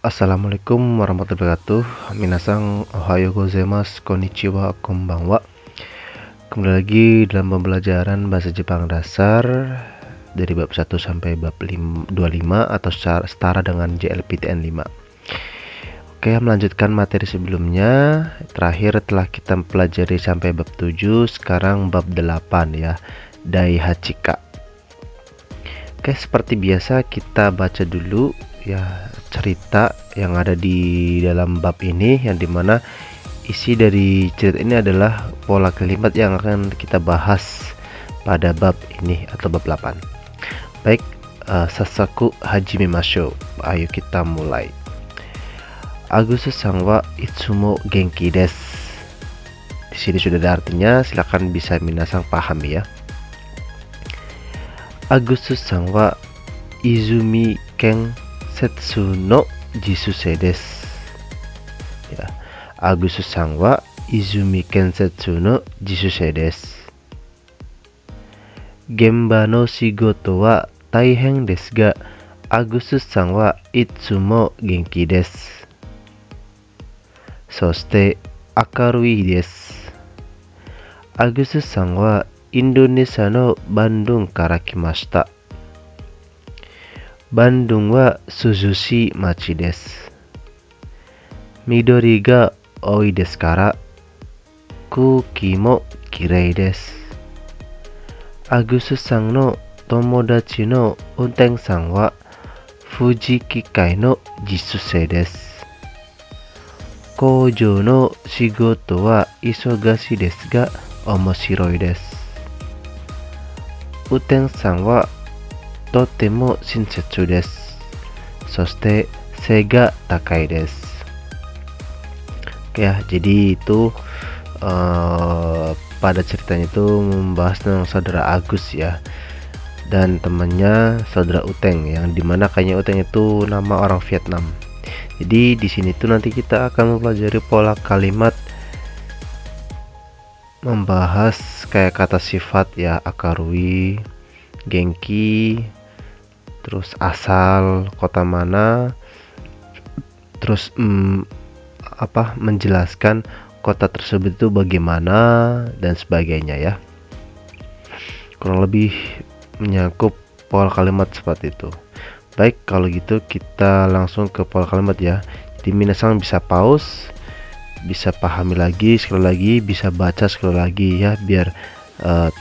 Assalamualaikum warahmatullahi wabarakatuh. Minasang ohayo gozaimasu, konnichiwa, konbanwa. Kembali lagi dalam pembelajaran bahasa Jepang dasar dari bab 1 sampai bab 25 atau setara dengan JLPTN 5. Oke, melanjutkan materi sebelumnya. Terakhir telah kita pelajari sampai bab 7, sekarang bab 8 ya, Daihachika. Oke, seperti biasa kita baca dulu ya cerita yang ada di dalam bab ini, yang dimana isi dari cerita ini adalah pola kalimat yang akan kita bahas pada bab ini atau bab 8. Baik, Sasaku hajimemashou. Ayo kita mulai. Agus-san wa itsumo genki desu. Di sini sudah ada artinya, silakan bisa minasang pahami ya. Agus-san wa Izumi Ken Setsu no Jisuse desu. Ya. Agus-san wa Izumi Kensetsu no Jisuse desu. Gemba no shigoto wa taihen desu ga, Agus-san wa itsumo genki desu. Soshite akarui desu. Agus-san wa Indonesia no Bandung kara kimashita. Bandung wa suzushi machi desu. Midori ga oi desu kara kuki mo kirei desu. Agus-san no tomodachi no unten-san wa Fuji Kikai no jisuse desu. Koujou no shigoto wa isogashi desu ga omoshiroi desu. Unten-san wa totemo shinsetsu desu. Soshite sei ga takai desu. Oke ya, jadi itu pada ceritanya itu membahas tentang saudara Agus ya, dan temannya saudara Uteng, yang dimana kayaknya Uteng itu nama orang Vietnam. Jadi di sini tuh nanti kita akan mempelajari pola kalimat membahas kayak kata sifat ya, akarui, genki, terus asal, kota mana, terus menjelaskan kota tersebut itu bagaimana dan sebagainya ya. Kurang lebih menyangkut pola kalimat seperti itu. Baik, kalau gitu kita langsung ke pola kalimat ya. Jadi minasang bisa pause, bisa pahami lagi sekali lagi, bisa baca sekali lagi ya, biar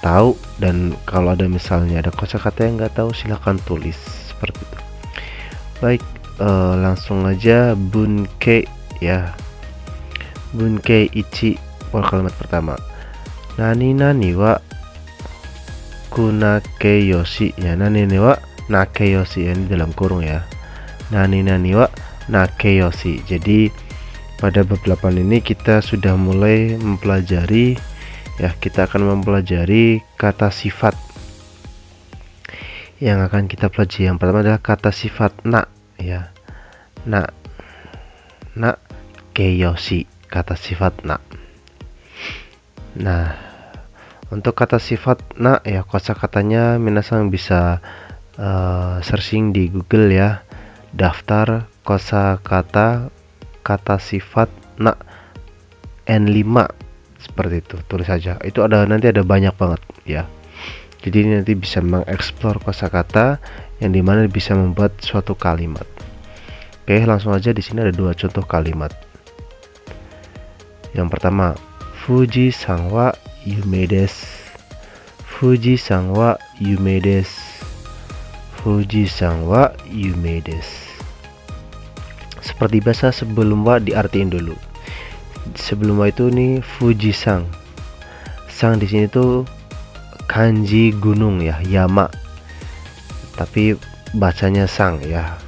tahu. Dan kalau ada misalnya ada kosakata yang nggak tahu, silahkan tulis seperti itu. Baik, langsung aja bunke ya. Bunke ichi, pola kalimat pertama. Nani nani wa kunakeyoshi ya, nani nani wa nakeyoshi ya, ini dalam kurung ya. Nani nani wa nakeyoshi. Jadi pada bab 8 ini kita sudah mulai mempelajari ya, kita akan mempelajari kata sifat. Yang akan kita pelajari yang pertama adalah kata sifat na ya. Na keyoshi, kata sifat na. Nah, untuk kata sifat na ya, kosakatanya minasang bisa searching di Google ya, daftar kosakata kata sifat na N5 seperti itu, tulis saja. Itu nanti ada banyak banget ya. Jadi nanti bisa mengeksplor kosakata yang dimana bisa membuat suatu kalimat. Oke, langsung aja. Di sini ada dua contoh kalimat. Yang pertama, Fuji-san wa yume desu. Fuji-san wa yume desu. Fuji-san wa yume desu. Seperti biasa, sebelum wa diartiin dulu. Sebelum wa itu nih Fuji-san. Sang di sini tuh kanji gunung ya, yama. Tapi bacanya sang ya.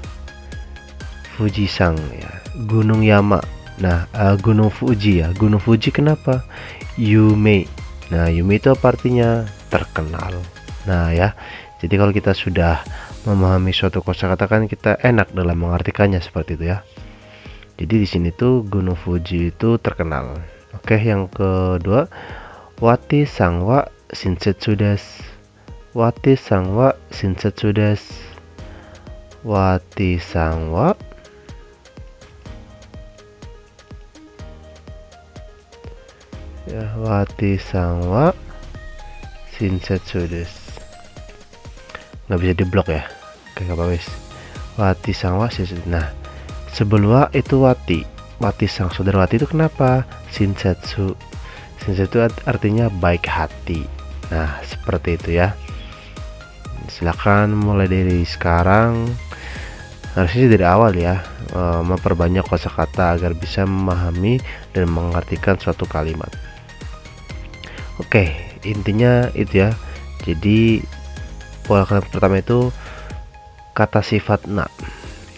Fuji-san ya, gunung Yama. Nah, gunung Fuji ya. Gunung Fuji kenapa? Yume. Nah, yume itu apa artinya? Terkenal. Nah ya, jadi kalau kita sudah memahami suatu kosakata kan kita enak dalam mengartikannya seperti itu ya. Jadi di sini tuh gunung Fuji itu terkenal. Oke, yang kedua, Wati-san wa shinsetsu desu. Wati-san wa shinsetsu desu. Wati-san wa Ya, wati sang wa shinsetsu desu. Nggak bisa diblok ya. Oke, nggak apa-apa wis. Wati sang wa shinsetsu. Nah, sebelum wa itu wati. Wati sang saudara wati itu kenapa? Shinsetsu. Shinsetsu artinya baik hati. Nah, seperti itu ya. Silakan mulai dari sekarang, harusnya dari awal ya, memperbanyak kosakata agar bisa memahami dan mengartikan suatu kalimat. Oke, intinya itu ya. Jadi pola kalimat pertama itu kata sifat na.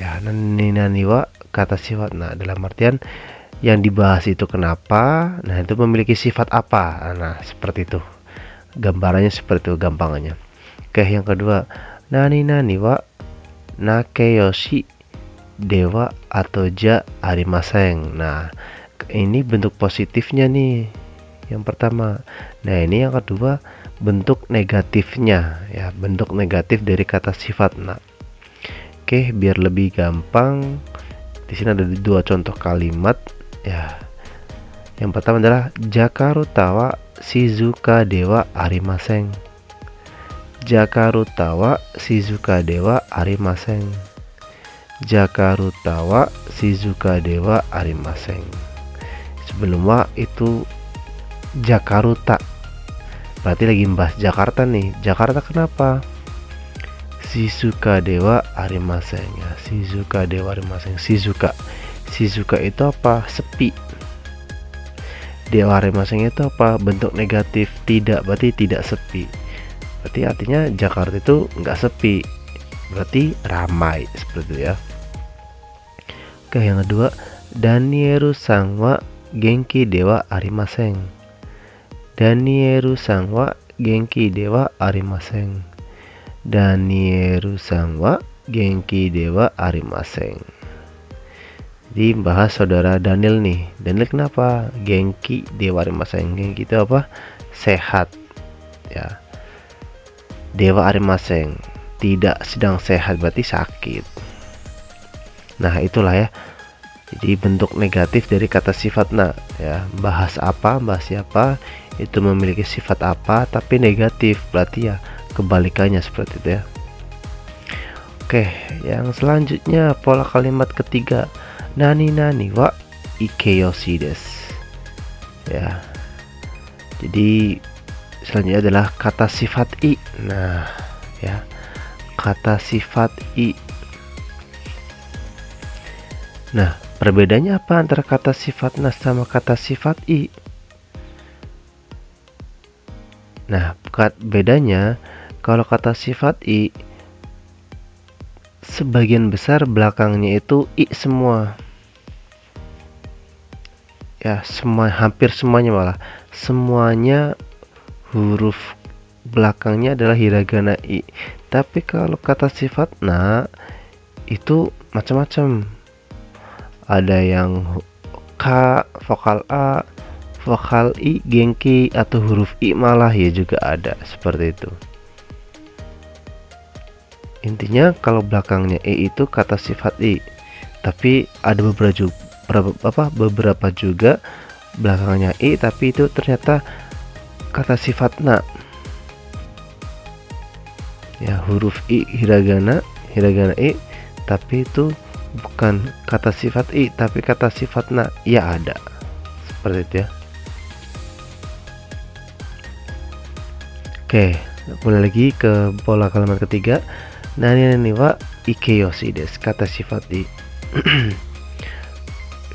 Ya, nani wa kata sifat na, dalam artian yang dibahas itu kenapa, nah itu memiliki sifat apa. Nah, seperti itu. Gambarannya seperti itu gampangannya. Oke, yang kedua, nani wa nakeyoshi dewa atau ja arimaseng. Nah, ini bentuk positifnya nih. Yang pertama. Nah, ini yang kedua bentuk negatifnya ya, bentuk negatif dari kata sifat na. Oke, biar lebih gampang, di sini ada dua contoh kalimat ya. Yang pertama adalah Jakarutawa Shizuka dewa arimaseng. Jakarutawa Shizuka dewa arimaseng. Jakarutawa Shizuka dewa arimaseng. Sebelum wa itu Jakaruta, berarti lagi membahas Jakarta nih. Jakarta kenapa? Shizuka dewa arimaseng ya. Shizuka dewa arimaseng. Shizuka itu apa? Sepi. Dewa arimaseng itu apa? Bentuk negatif. Tidak, berarti tidak sepi. Berarti artinya Jakarta itu nggak sepi, berarti ramai, seperti itu ya. Oke, yang kedua, Danieru sangwa genki dewa arimaseng. Danieru sangwa genki dewa arimaseng. Danieru sangwa genki dewa arimaseng. Jadi bahas saudara Daniel nih. Daniel kenapa? Genki dewa arimaseng. Genki itu apa? Sehat ya. Dewa arimaseng, tidak sedang sehat, berarti sakit. Nah, itulah ya. Jadi bentuk negatif dari kata sifat na ya. Bahas apa, bahas siapa, itu memiliki sifat apa tapi negatif, berarti ya kebalikannya seperti itu ya. Oke, yang selanjutnya pola kalimat ketiga, nani wa ikeyoshi desu. Ya. Jadi selanjutnya adalah kata sifat i. Nah, ya. Kata sifat i. Nah, perbedaannya apa antara kata sifat na sama kata sifat i? Nah, bedanya kalau kata sifat i, sebagian besar belakangnya itu i semua. Ya, hampir semuanya malah. Semuanya huruf belakangnya adalah hiragana i. Tapi kalau kata sifat na itu macam-macam. Ada yang k, vokal a, vokal i, genki, atau huruf i malah ya juga ada, seperti itu. Intinya kalau belakangnya i itu kata sifat i. Tapi ada beberapa juga belakangnya i tapi itu ternyata kata sifat na. Ya, huruf i hiragana i, tapi itu bukan kata sifat i tapi kata sifat na. Ya ada. Seperti itu ya. Oke, mulai lagi ke pola kalimat ketiga. Nani wa ikeyoshi desu, kata sifat i.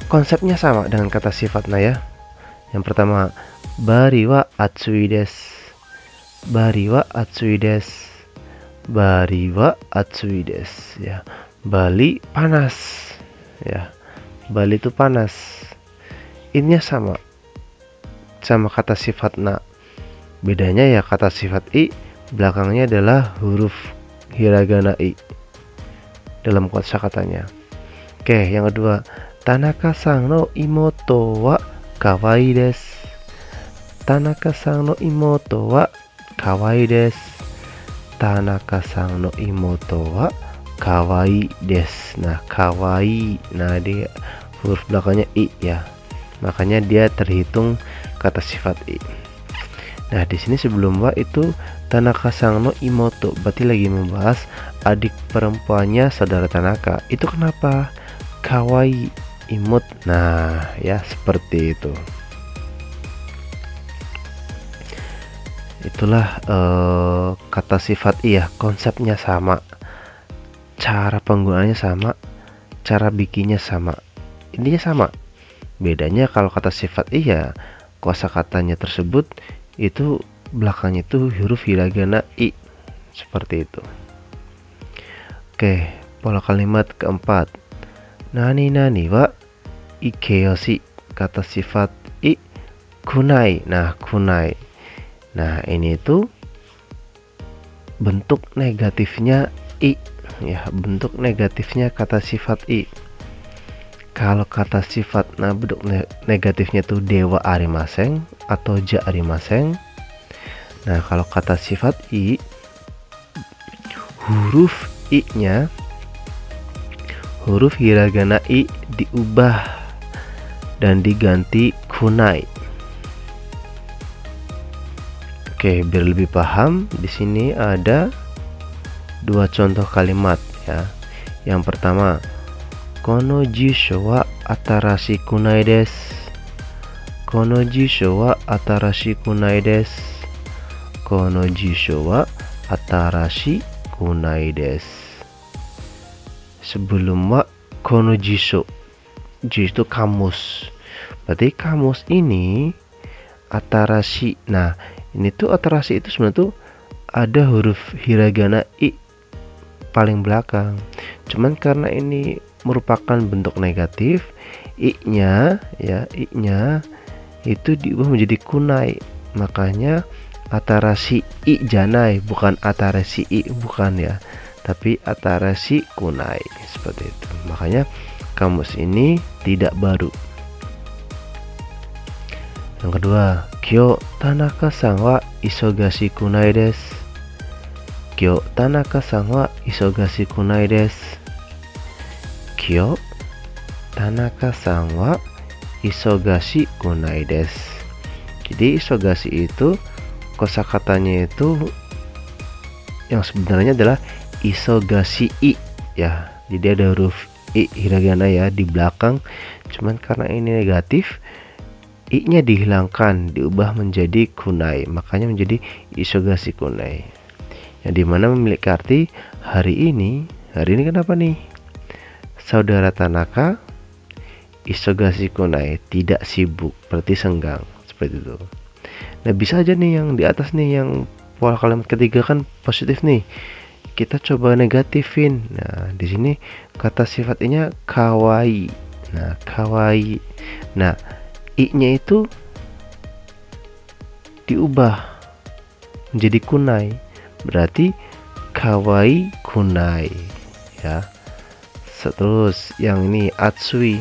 Konsepnya sama dengan kata sifat na ya. Yang pertama, bari wa atsui desu. Bari wa atsui desu. Bari wa atsui desu ya. Bali panas ya. Bali itu panas. Ininya sama kata sifat na. Bedanya ya kata sifat i belakangnya adalah huruf hiragana i dalam kosakatanya. Oke, yang kedua, Tanaka-san no imoto wa kawaii desu. Tanaka-san no imoto wa kawaii desu. Tanaka-san no imoto wa kawaii desu. Nah, kawaii, nah dia huruf belakangnya i ya. Makanya dia terhitung kata sifat i. Nah, di sini sebelum wa itu Tanaka sang no imoto, berarti lagi membahas adik perempuannya saudara Tanaka. Itu kenapa? Kawaii imut. Nah, ya seperti itu. Itulah kata sifat i ya, konsepnya sama, cara penggunaannya sama, cara bikinnya sama, intinya sama. Bedanya kalau kata sifat i ya kosakatanya tersebut itu belakangnya itu huruf hiragana i, seperti itu. Oke, pola kalimat keempat. Nani nani wa ikeyoshi, kata sifat i kunai. Nah, kunai. Nah, ini itu bentuk negatifnya i ya, bentuk negatifnya kata sifat i. Kalau kata sifat bentuk negatifnya itu dewa arimaseng atau ja arimaseng. Nah, kalau kata sifat i, huruf i nya, huruf hiragana i diubah dan diganti kunai. Oke, biar lebih paham, di sini ada dua contoh kalimat ya. Yang pertama, kono jisho wa atarashi kunai desu. Kono jisho wa atarashi kunai desu. Kono jisho wa atarashi kunai desu. Sebelum wa kono jisho. Jisho itu kamus. Berarti kamus ini atarashi. Nah, ini tuh atarashi itu sebenarnya tuh ada huruf hiragana i paling belakang. Cuman karena ini merupakan bentuk negatif, i-nya ya, i-nya itu diubah menjadi kunai. Makanya atarashi i janai, bukan atarashi i, bukan ya, tapi atarashi kunai, seperti itu. Makanya kamus ini tidak baru. Yang kedua, Kyo Tanaka san wa isogashi kunai desu. Kyo Tanaka san wa isogashi kunai desu. Kyo Tanaka san wa isogashi kunai desu. Jadi isogashi itu kosakatanya itu yang sebenarnya adalah isogashi i ya. Jadi ada huruf i hiragana ya di belakang. Cuman karena ini negatif, i-nya dihilangkan, diubah menjadi kunai, makanya menjadi isogashi kunai. Yang dimana memiliki arti hari ini kenapa nih? Saudara Tanaka isogashi kunai, tidak sibuk, berarti senggang, seperti itu. Nah, bisa aja nih yang di atas nih, yang pola kalimat ketiga kan positif nih. Kita coba negatifin. Nah, di sini kata sifatnya kawaii. Nah, kawaii. Nah, i-nya itu diubah menjadi kunai, berarti kawaii kunai ya. Terus yang ini atsui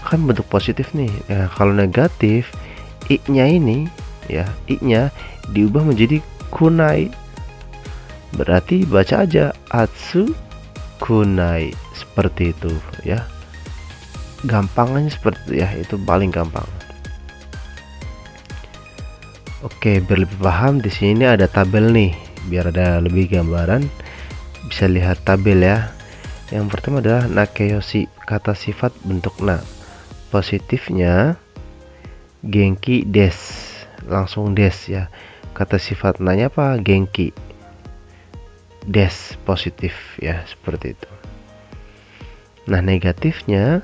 kan bentuk positif nih ya. Kalau negatif, i-nya ini ya, i-nya diubah menjadi kunai, berarti baca aja atsu kunai, seperti itu ya. Gampangnya seperti ya, itu paling gampang. Oke, biar lebih paham, di sini ada tabel nih, biar ada lebih gambaran, bisa lihat tabel ya. Yang pertama adalah nakeyoshi, kata sifat bentuk na. Positifnya genki des, langsung des ya. Kata sifat nanya apa? Genki des, positif ya, seperti itu. Nah, negatifnya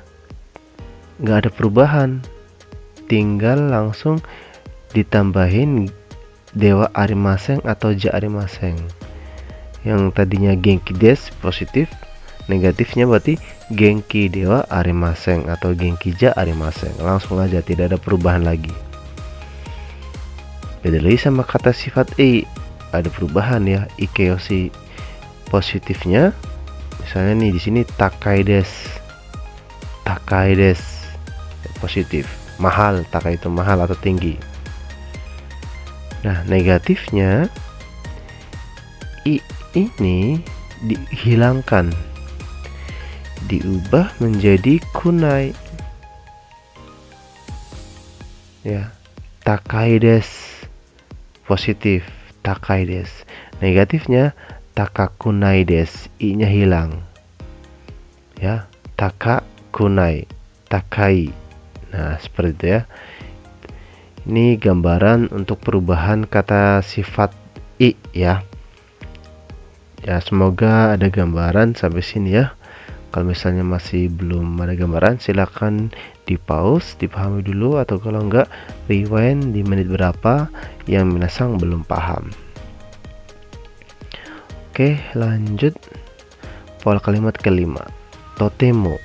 nggak ada perubahan, tinggal langsung ditambahin dewa arimaseng atau ja arimaseng. Yang tadinya genki des positif, negatifnya berarti genki dewa arimaseng atau genki ja arimaseng, langsung aja, tidak ada perubahan lagi. Beda lagi sama kata sifat i, ada perubahan ya. Ikeyoshi positifnya misalnya nih di sini takai des, takai des positif, mahal, takai itu mahal atau tinggi. Nah, negatifnya i ini dihilangkan, diubah menjadi kunai. ya. Takai desu positif, takai desu. Negatifnya takakunai desu, i-nya hilang. Ya, takakunai, takai. Nah, seperti itu ya. Ini gambaran untuk perubahan kata sifat i ya. Ya, semoga ada gambaran sampai sini ya. Kalau misalnya masih belum ada gambaran, silakan di pause, dipahami dulu, atau kalau enggak rewind di menit berapa yang minasang belum paham. Oke, lanjut. Pola kalimat kelima, totemo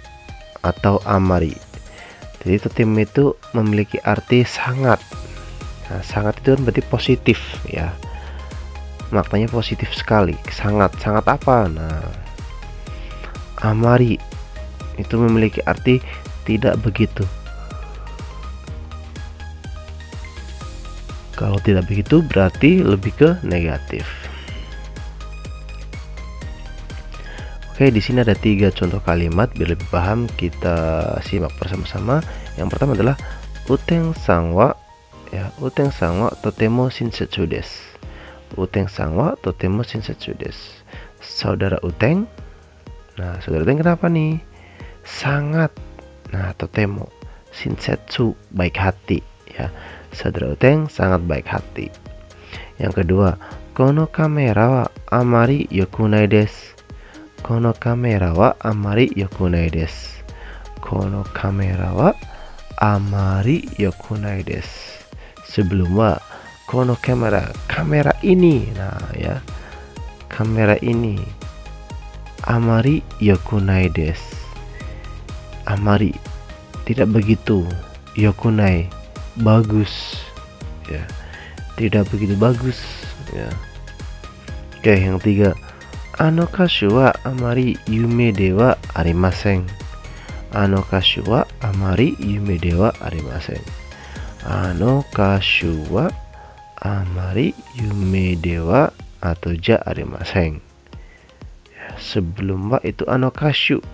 atau amari. Jadi totemo itu memiliki arti sangat. Nah, sangat itu kan berarti positif ya. Maknanya positif sekali. Sangat apa? Nah, amari itu memiliki arti tidak begitu. Kalau tidak begitu berarti lebih ke negatif. Oke, di sini ada 3 contoh kalimat. Biar lebih paham, kita simak bersama-sama. Yang pertama adalah Uteng sangwa, ya, Uteng sangwa totemo shinsetsu desu. Uteng sangwa totemo shinsetsu desu. Saudara Uteng. Nah, saudara Uteng kenapa nih? Sangat. Nah, totemo shinsetsu, baik hati ya. Saudara Uteng sangat baik hati. Yang kedua, kono kamera wa amari yokunai desu. Kono kamera wa amari yokunai desu. Kono kamera wa amari yokunai desu. Sebelum wa, kono kamera, kamera ini. Nah, ya. Kamera ini. Amari yokunai desu. Amari tidak begitu, yokunai bagus ya, tidak begitu bagus ya. Oke, yang tiga, ano kashu wa amari yume de wa arimasen. Ano kashu wa amari yume de wa arimasen. Ano kashu wa amari yume de wa atau ja arimasen. Sebelum wa itu ano kashu.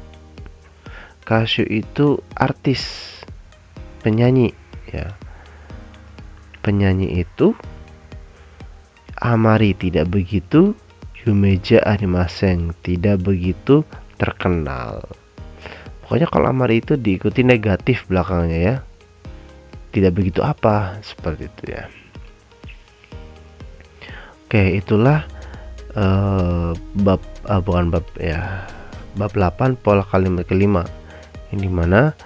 Kashu itu artis, penyanyi ya. Penyanyi itu amari tidak begitu, yumeja arimasen tidak begitu terkenal. Pokoknya kalau amari itu diikuti negatif belakangnya ya. Tidak begitu apa, seperti itu ya. Oke, itulah bab 8 pola kalimat kelima. Yang dimana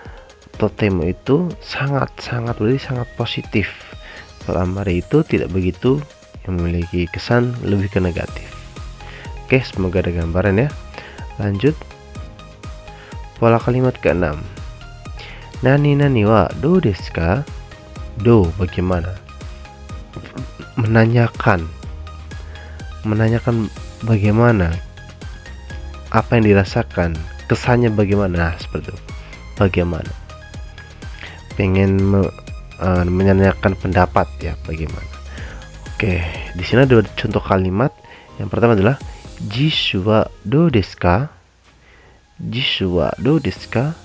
totemo itu sangat berarti sangat positif. Kalau amari itu tidak begitu, yang memiliki kesan lebih ke negatif. Oke, semoga ada gambaran ya. Lanjut, pola kalimat ke-6, nani wa do desu ka? Do bagaimana? Menanyakan bagaimana, apa yang dirasakan, kesannya bagaimana. Nah, seperti itu. Bagaimana? Pengen menanyakan pendapat ya, bagaimana. Oke, di sini ada contoh kalimat. Yang pertama adalah jishu wa do desu ka? Jishu wa do desu ka?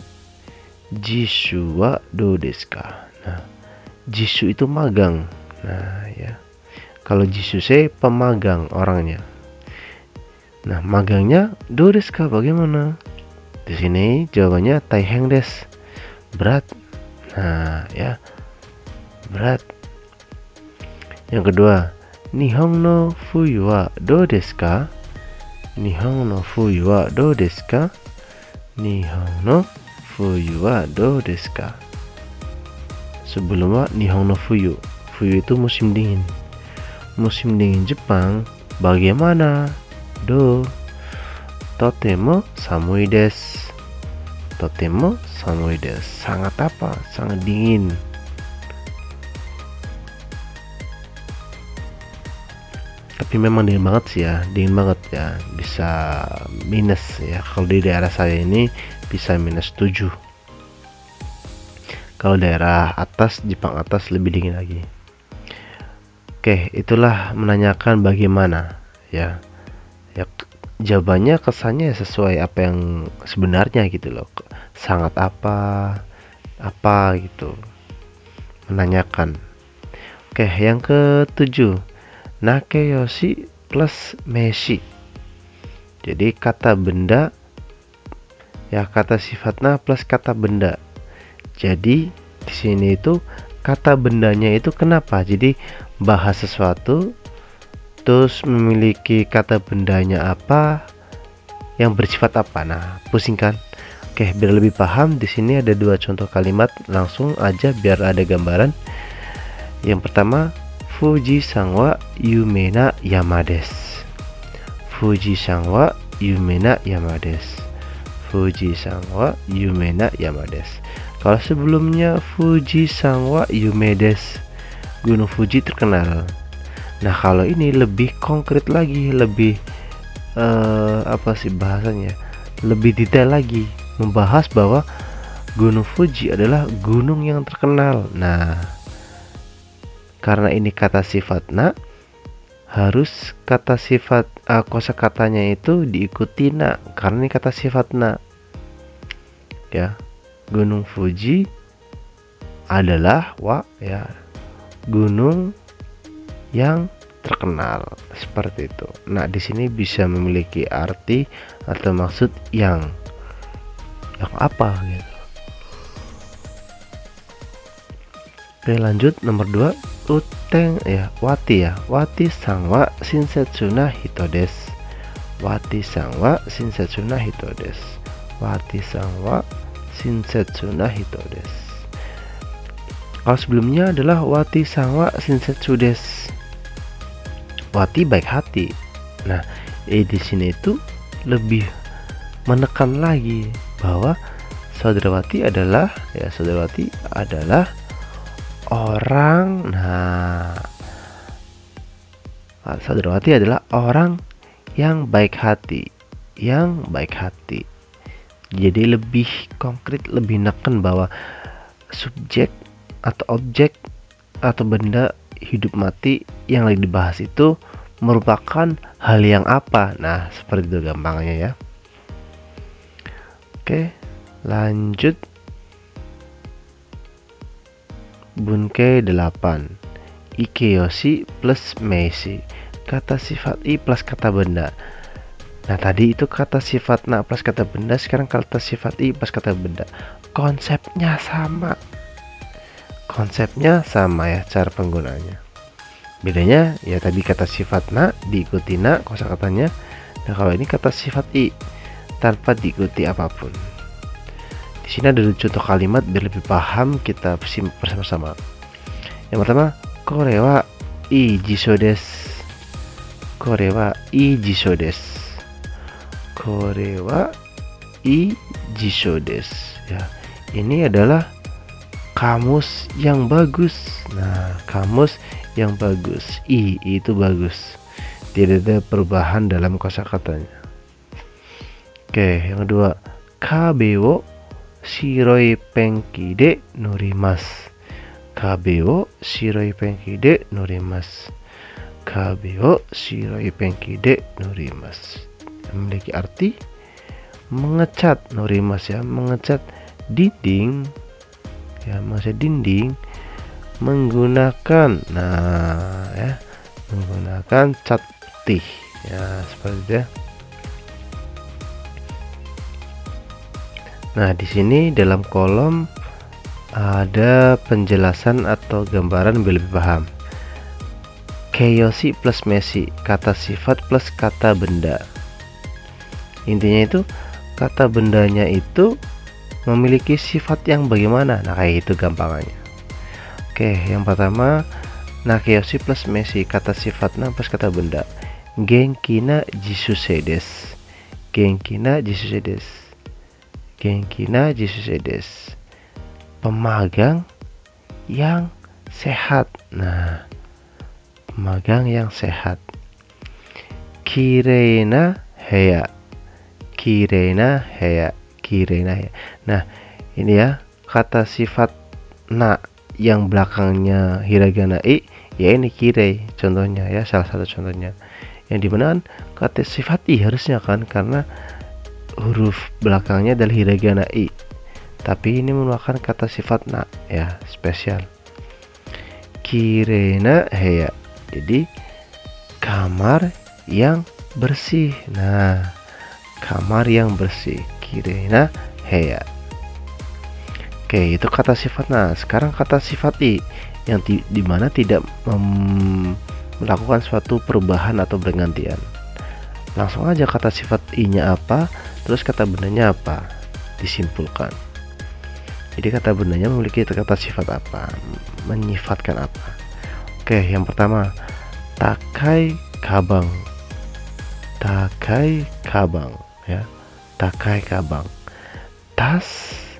Jishu wa do desu ka? Nah, jishu itu magang. Nah, ya. Kalau jishu pemagang orangnya. Nah, magangnya do desu ka bagaimana? Di sini jawabannya taiheng desu, berat. Nah, ya, berat. Yang kedua, Nihon no fuyu wa do desu ka? Nihon no fuyu wa do desu ka? Nihon no fuyu wa do desu ka? Sebelum wa Nihon no fuyu. Fuyu itu musim dingin. Musim dingin Jepang bagaimana? Do. Totemo samui desu. Totemo samui desu. Sangat apa? Sangat dingin. Tapi memang dingin banget sih ya, dingin banget ya. Bisa minus ya. Kalau di daerah saya ini bisa -7. Kalau daerah atas, Jepang atas, lebih dingin lagi. Oke, itulah menanyakan bagaimana ya. Ya, jawabannya kesannya sesuai apa yang sebenarnya gitu loh. Sangat apa gitu. menanyakan. Oke, yang ketujuh, nakeyoshi plus meshi. Jadi kata benda ya, kata sifatna plus kata benda. Jadi di sini itu kata bendanya itu kenapa? Jadi bahas sesuatu terus memiliki kata bendanya apa yang bersifat apa. Nah, pusing kan? Oke, biar lebih paham di sini ada dua contoh kalimat, langsung aja biar ada gambaran. Yang pertama, Fujisan wa yumena yama desu. Fujisan wa yumena yama desu. Fujisan wa yumena yama desu. Kalau sebelumnya Fujisan wa yume desu, Gunung Fuji terkenal. Nah, kalau ini lebih konkret lagi, lebih apa sih bahasanya? Lebih detail lagi, membahas bahwa Gunung Fuji adalah gunung yang terkenal. Nah, karena ini kata sifat na, harus kata sifat kosakatanya itu diikuti na, karena ini kata sifat na. Ya, Gunung Fuji adalah ya, gunung yang terkenal, seperti itu. Nah, di sini bisa memiliki arti atau maksud yang apa gitu. Oke, lanjut nomor 2, uteng ya, wati ya. Wati sangwa shinsetsu na hito desu. Wati sangwa shinsetsu na hito desu. Wati sangwa shinsetsu na hito desu. Kalau sebelumnya adalah wati sangwa shinsetsu desu. Wati baik hati. Nah, di sini itu lebih menekan lagi bahwa Saudrawati adalah orang. Nah, Saudrawati adalah orang yang baik hati, Jadi lebih konkret, lebih neken bahwa subjek atau objek atau benda hidup mati yang lagi dibahas itu merupakan hal yang apa. Nah, seperti itu gampangnya ya. Oke, lanjut. Bunkei 8, ikeyoshi plus meshi. Kata sifat i plus kata benda. Nah, tadi itu kata sifat na plus kata benda, sekarang kata sifat i plus kata benda. Konsepnya sama ya, cara penggunaannya. Bedanya ya tadi kata sifat na diikuti na kosakatanya. Nah, kalau ini kata sifat i tanpa diikuti apapun. Di sini ada contoh kalimat biar lebih paham, kita bersama-sama. Yang pertama, kore wa ii jisho desu. Kore wa ii jisho desu. Kore wa ii jisho desu. Ya, ini adalah kamus yang bagus. Nah, kamus yang bagus. Itu bagus. Tidak ada perubahan dalam kosakatanya. Oke, yang kedua, kabe wo shiroi penki de norimasu. Kabe wo shiroi penki de norimasu. Kabe wo shiroi penki de norimasu. Memiliki arti mengecat, norimasu ya, mengecat dinding ya, mengecat dinding menggunakan menggunakan cat putih ya, seperti itu ya. Nah, di sini dalam kolom ada penjelasan atau gambaran biar lebih paham. Keyoshi plus meshi, kata sifat plus kata benda. Intinya itu kata bendanya itu memiliki sifat yang bagaimana. Nah, kayak itu gampangannya. Oke, yang pertama, nakeyoshi plus meshi, kata sifatnya plus kata benda. Genki na jisuse desu. Genki na jisuse desu. Genki na jisuse desu. Pemagang yang sehat. Nah, pemagang yang sehat. Kirei na heya. Kirei na heya. Kirei na heya. Nah, ini ya kata sifat na yang belakangnya hiragana i, ya ini kirei contohnya ya, salah satu contohnya. Yang dimana kata sifat i harusnya kan, karena huruf belakangnya adalah hiragana i, tapi ini merupakan kata sifat na ya, spesial. kirena heya. Jadi kamar yang bersih. Nah, kamar yang bersih, kirena heya. Oke, itu kata sifat. Nah, sekarang kata sifat i yang dimana tidak melakukan suatu perubahan atau pergantian. Langsung aja kata sifat i-nya apa, terus kata bendanya apa, disimpulkan. Jadi kata bendanya memiliki kata sifat apa, menyifatkan apa. Oke, yang pertama, takai kabang. Takai kabang, ya. Takai kabang. Tas,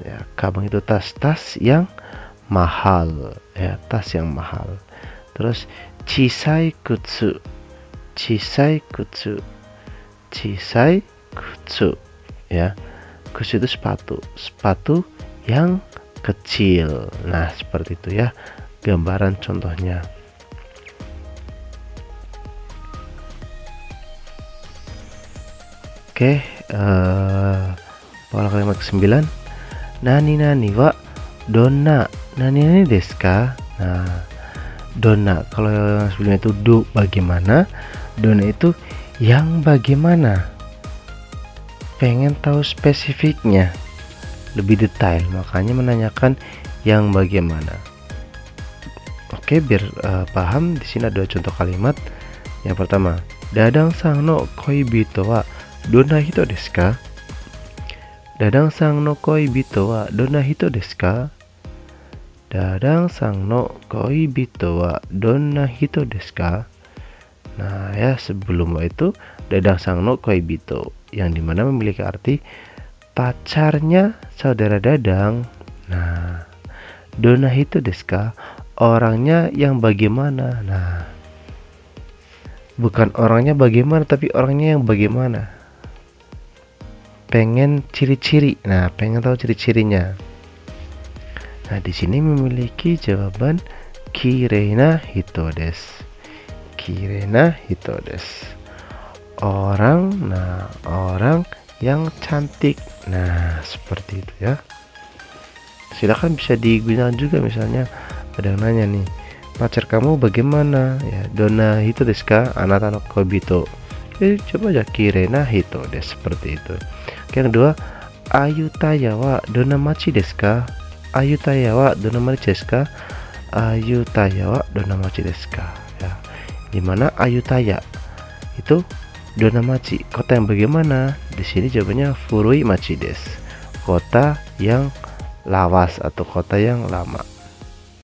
ya, kabang itu tas, tas yang mahal, ya, tas yang mahal. Terus chisai kutsu. Chisai kutsu. Chisai kutsu, ya. Kutsu itu sepatu, sepatu yang kecil. Nah, seperti itu ya gambaran contohnya. Oke, pola kalimat ke-9. Nani nani wa donna nani nani desu ka? Nah, donna kalau yang sebelumnya itu do bagaimana, donna itu yang bagaimana. Pengen tahu spesifiknya, lebih detail, makanya menanyakan yang bagaimana. Oke, biar paham, di sini ada contoh kalimat. Yang pertama, Dadang sang no koibito wa donna hito desu ka? Dadang sang no koibito wa donna hito desu ka? Dadang sang no koibito wa donna hito desu ka? Nah, ya, sebelum itu Dadang sang no koibito yang dimana memiliki arti pacarnya saudara Dadang. Nah, donna hito desu ka? Orangnya yang bagaimana. Nah, bukan orangnya bagaimana, tapi orangnya yang bagaimana. Pengen ciri-ciri. Nah, pengen tahu ciri-cirinya. Nah, di sini memiliki jawaban kirena hito desu. Kirena hito desu. Orang, nah, orang yang cantik. Nah, seperti itu ya. Silakan bisa digunakan juga, misalnya ada yang nanya nih, pacar kamu bagaimana? Ya, donna hito desu ka? Anata no koibito. Coba aja kirena hito desu, seperti itu. Yang kedua, ayutaya wa donna machi desu ka? Ayutaya wa donna machi desu ka? Ayutaya wa donna machi desu ka? Ya, dimana ayutaya itu donna machi, kota yang bagaimana? Di sini jawabannya furui machi desu, kota yang lawas atau kota yang lama.